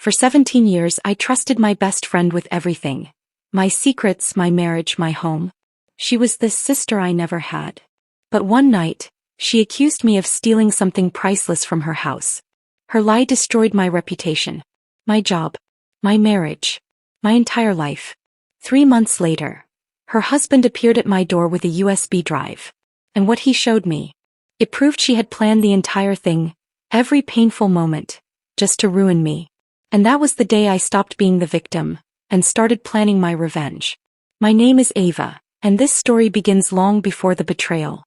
For 17 years I trusted my best friend with everything. My secrets, my marriage, my home. She was the sister I never had. But one night, she accused me of stealing something priceless from her house. Her lie destroyed my reputation, my job, my marriage, my entire life. 3 months later, her husband appeared at my door with a USB drive. And what he showed me, it proved she had planned the entire thing, every painful moment, just to ruin me. And that was the day I stopped being the victim and started planning my revenge. My name is Ava, and this story begins long before the betrayal.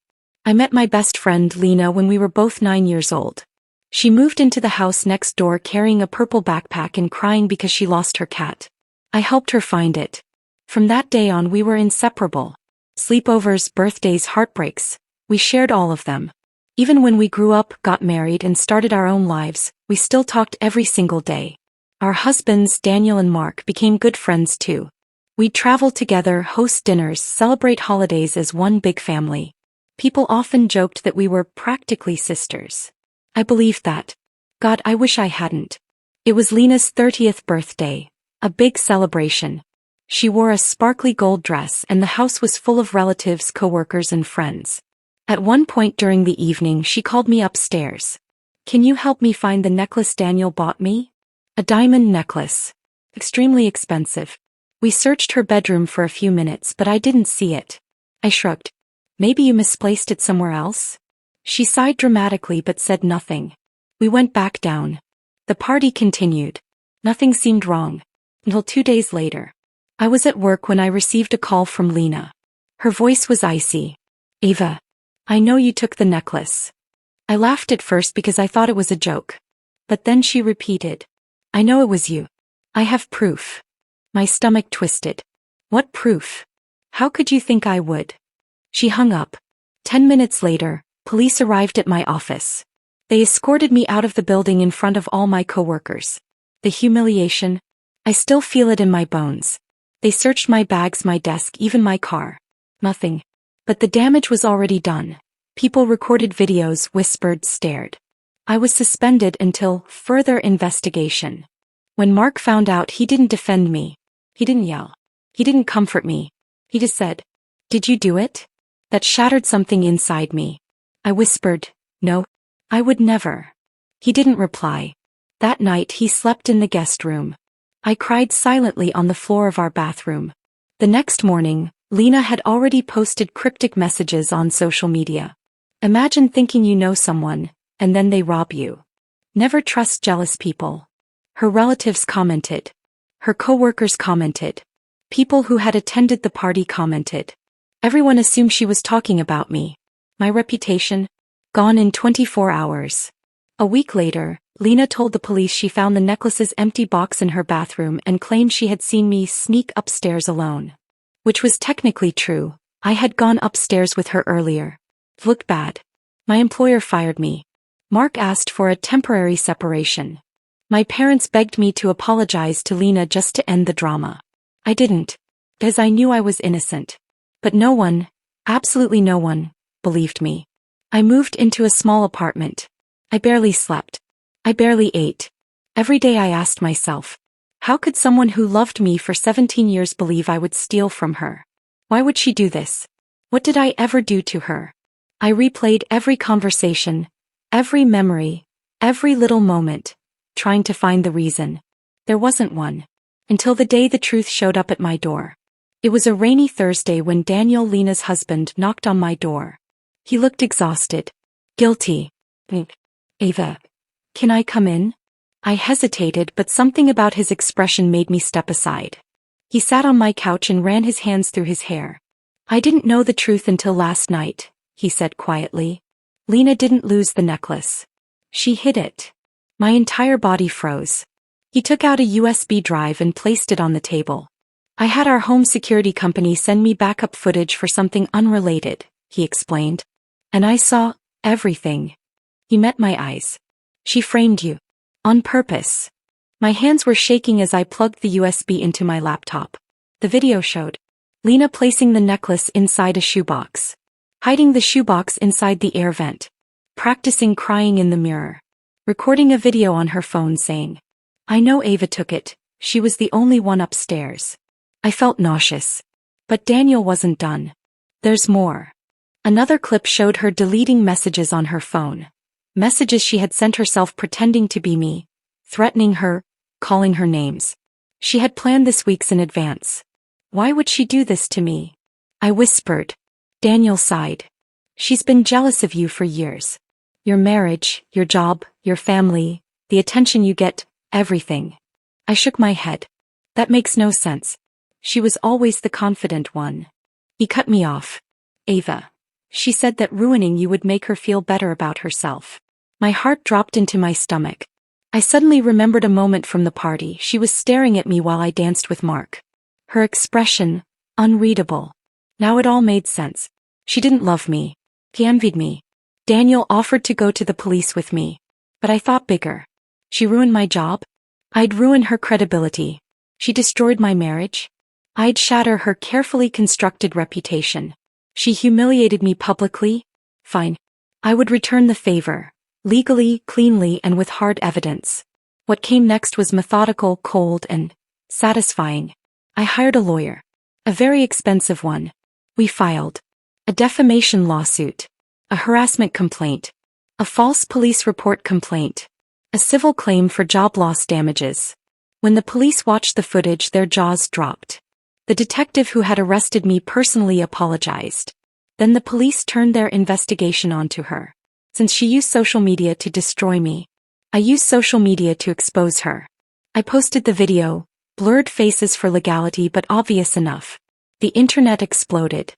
I met my best friend Lena when we were both 9 years old. She moved into the house next door carrying a purple backpack and crying because she lost her cat. I helped her find it. From that day on we were inseparable. Sleepovers, birthdays, heartbreaks, we shared all of them. Even when we grew up, got married and started our own lives, we still talked every single day. Our husbands, Daniel and Mark, became good friends too. We'd travel together, host dinners, celebrate holidays as one big family. People often joked that we were practically sisters. I believed that. God, I wish I hadn't. It was Lena's 30th birthday, a big celebration. She wore a sparkly gold dress and the house was full of relatives, coworkers and friends. At one point during the evening she called me upstairs. Can you help me find the necklace Daniel bought me? A diamond necklace. Extremely expensive. We searched her bedroom for a few minutes but I didn't see it. I shrugged. Maybe you misplaced it somewhere else? She sighed dramatically but said nothing. We went back down. The party continued. Nothing seemed wrong. Until 2 days later. I was at work when I received a call from Lena. Her voice was icy. Ava, I know you took the necklace. I laughed at first because I thought it was a joke. But then she repeated. I know it was you. I have proof. My stomach twisted. What proof? How could you think I would? She hung up. 10 minutes later, police arrived at my office. They escorted me out of the building in front of all my coworkers. The humiliation. I still feel it in my bones. They searched my bags, my desk, even my car. Nothing. But the damage was already done. People recorded videos, whispered, stared. I was suspended until further investigation. When Mark found out, he didn't defend me. He didn't yell. He didn't comfort me. He just said, "Did you do it?" That shattered something inside me. I whispered, "No, I would never." He didn't reply. That night he slept in the guest room. I cried silently on the floor of our bathroom. The next morning, Lena had already posted cryptic messages on social media. Imagine thinking you know someone, and then they rob you. Never trust jealous people. Her relatives commented. Her coworkers commented. People who had attended the party commented. Everyone assumed she was talking about me. My reputation? Gone in 24 hours. A week later, Lena told the police she found the necklace's empty box in her bathroom and claimed she had seen me sneak upstairs alone. Which was technically true. I had gone upstairs with her earlier. It looked bad. My employer fired me. Mark asked for a temporary separation. My parents begged me to apologize to Lena just to end the drama. I didn't. Because I knew I was innocent. But no one, absolutely no one, believed me. I moved into a small apartment. I barely slept. I barely ate. Every day I asked myself, how could someone who loved me for 17 years believe I would steal from her? Why would she do this? What did I ever do to her? I replayed every conversation, every memory, every little moment, trying to find the reason. There wasn't one. Until the day the truth showed up at my door. It was a rainy Thursday when Daniel, Lena's husband, knocked on my door. He looked exhausted. Guilty. Ava, can I come in? I hesitated, but something about his expression made me step aside. He sat on my couch and ran his hands through his hair. I didn't know the truth until last night, he said quietly. Lena didn't lose the necklace. She hid it. My entire body froze. He took out a USB drive and placed it on the table. I had our home security company send me backup footage for something unrelated, he explained. And I saw everything. He met my eyes. She framed you. On purpose. My hands were shaking as I plugged the USB into my laptop. The video showed Lena placing the necklace inside a shoebox. Hiding the shoebox inside the air vent. Practicing crying in the mirror. Recording a video on her phone saying, I know Ava took it, she was the only one upstairs. I felt nauseous. But Daniel wasn't done. There's more. Another clip showed her deleting messages on her phone. Messages she had sent herself pretending to be me, threatening her, calling her names. She had planned this weeks in advance. Why would she do this to me? I whispered. Daniel sighed. She's been jealous of you for years. Your marriage, your job, your family, the attention you get, everything. I shook my head. That makes no sense. She was always the confident one. He cut me off. Ava. She said that ruining you would make her feel better about herself. My heart dropped into my stomach. I suddenly remembered a moment from the party. She was staring at me while I danced with Mark. Her expression, unreadable. Now it all made sense. She didn't love me. He envied me. Daniel offered to go to the police with me. But I thought bigger. She ruined my job. I'd ruin her credibility. She destroyed my marriage. I'd shatter her carefully constructed reputation. She humiliated me publicly. Fine. I would return the favor. Legally, cleanly, and with hard evidence. What came next was methodical, cold, and satisfying. I hired a lawyer. A very expensive one. We filed a defamation lawsuit, a harassment complaint, a false police report complaint, a civil claim for job loss damages. When the police watched the footage, their jaws dropped. The detective who had arrested me personally apologized. Then the police turned their investigation onto her. Since she used social media to destroy me, I used social media to expose her. I posted the video, blurred faces for legality but obvious enough. The internet exploded.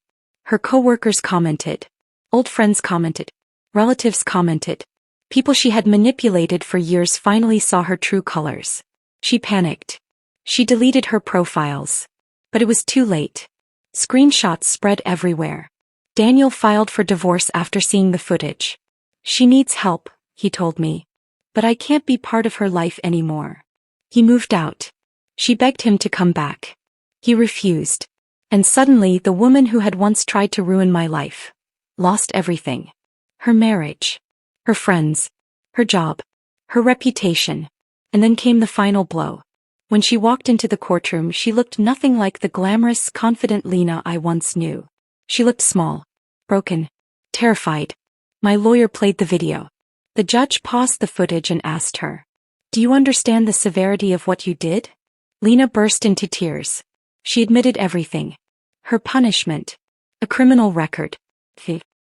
Her coworkers commented. Old friends commented. Relatives commented. People she had manipulated for years finally saw her true colors. She panicked. She deleted her profiles. But it was too late. Screenshots spread everywhere. Daniel filed for divorce after seeing the footage. She needs help, he told me. But I can't be part of her life anymore. He moved out. She begged him to come back. He refused. And suddenly the woman who had once tried to ruin my life lost everything. Her marriage. Her friends. Her job. Her reputation. And then came the final blow. When she walked into the courtroom, she looked nothing like the glamorous, confident Lena I once knew. She looked small, broken, terrified. My lawyer played the video. The judge paused the footage and asked her, "Do you understand the severity of what you did?" Lena burst into tears. She admitted everything. Her punishment. A criminal record.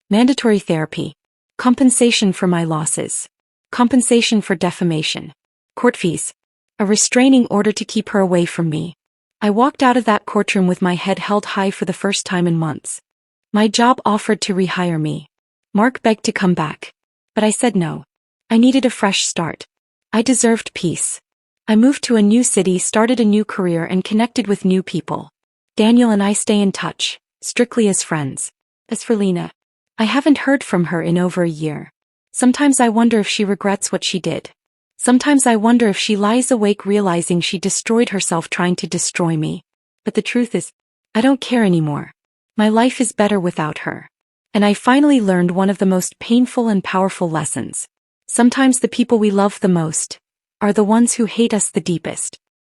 Mandatory therapy. Compensation for my losses. Compensation for defamation. Court fees. A restraining order to keep her away from me. I walked out of that courtroom with my head held high for the first time in months. My job offered to rehire me. Mark begged to come back. But I said no. I needed a fresh start. I deserved peace. I moved to a new city, started a new career, and connected with new people. Daniel and I stay in touch, strictly as friends. As for Lena, I haven't heard from her in over a year. Sometimes I wonder if she regrets what she did. Sometimes I wonder if she lies awake realizing she destroyed herself trying to destroy me. But the truth is, I don't care anymore. My life is better without her. And I finally learned one of the most painful and powerful lessons. Sometimes the people we love the most are the ones who hate us the deepest.